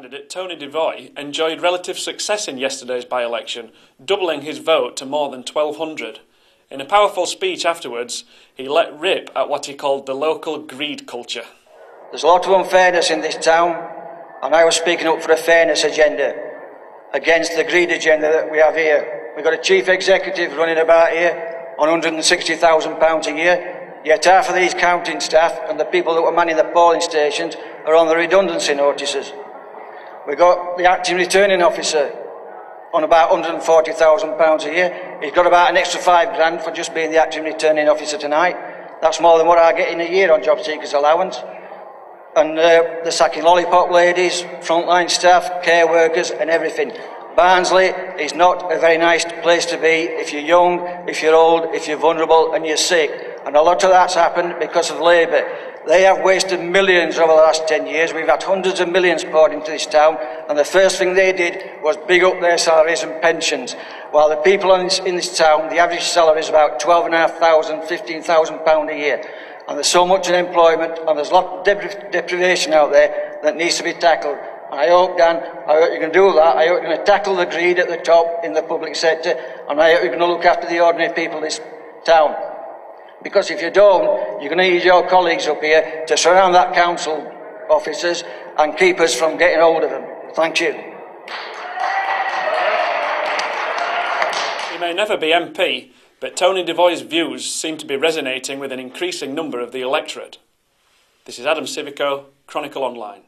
candidate Tony Devoy enjoyed relative success in yesterday's by-election, doubling his vote to more than 1,200. In a powerful speech afterwards, he let rip at what he called the local greed culture. There's a lot of unfairness in this town, and I was speaking up for a fairness agenda against the greed agenda that we have here. We've got a chief executive running about here on £160,000 a year, yet half of these counting staff and the people that were manning the polling stations are on the redundancy notices. We've got the acting returning officer on about £140,000 a year. He's got about an extra £5 for just being the acting returning officer tonight. That's more than what I get in a year on job seekers allowance. And the sacking lollipop ladies, frontline staff, care workers and everything. Barnsley is not a very nice place to be if you're young, if you're old, if you're vulnerable and you're sick. And a lot of that's happened because of Labour. They have wasted millions over the last 10 years. We've had hundreds of millions poured into this town, and the first thing they did was big up their salaries and pensions. While the people in this town, the average salary is about £12,500, £15,000 a year. And there's so much unemployment, and there's a lot of deprivation out there that needs to be tackled. And I hope, Dan, I hope you can do that. I hope you're going to tackle the greed at the top in the public sector, and I hope you're going to look after the ordinary people of this town. Because if you don't, you're going to need your colleagues up here to surround that council officers and keep us from getting hold of them. Thank you. He may never be MP, but Tony Devoy's views seem to be resonating with an increasing number of the electorate. This is Adam Civico, Chronicle Online.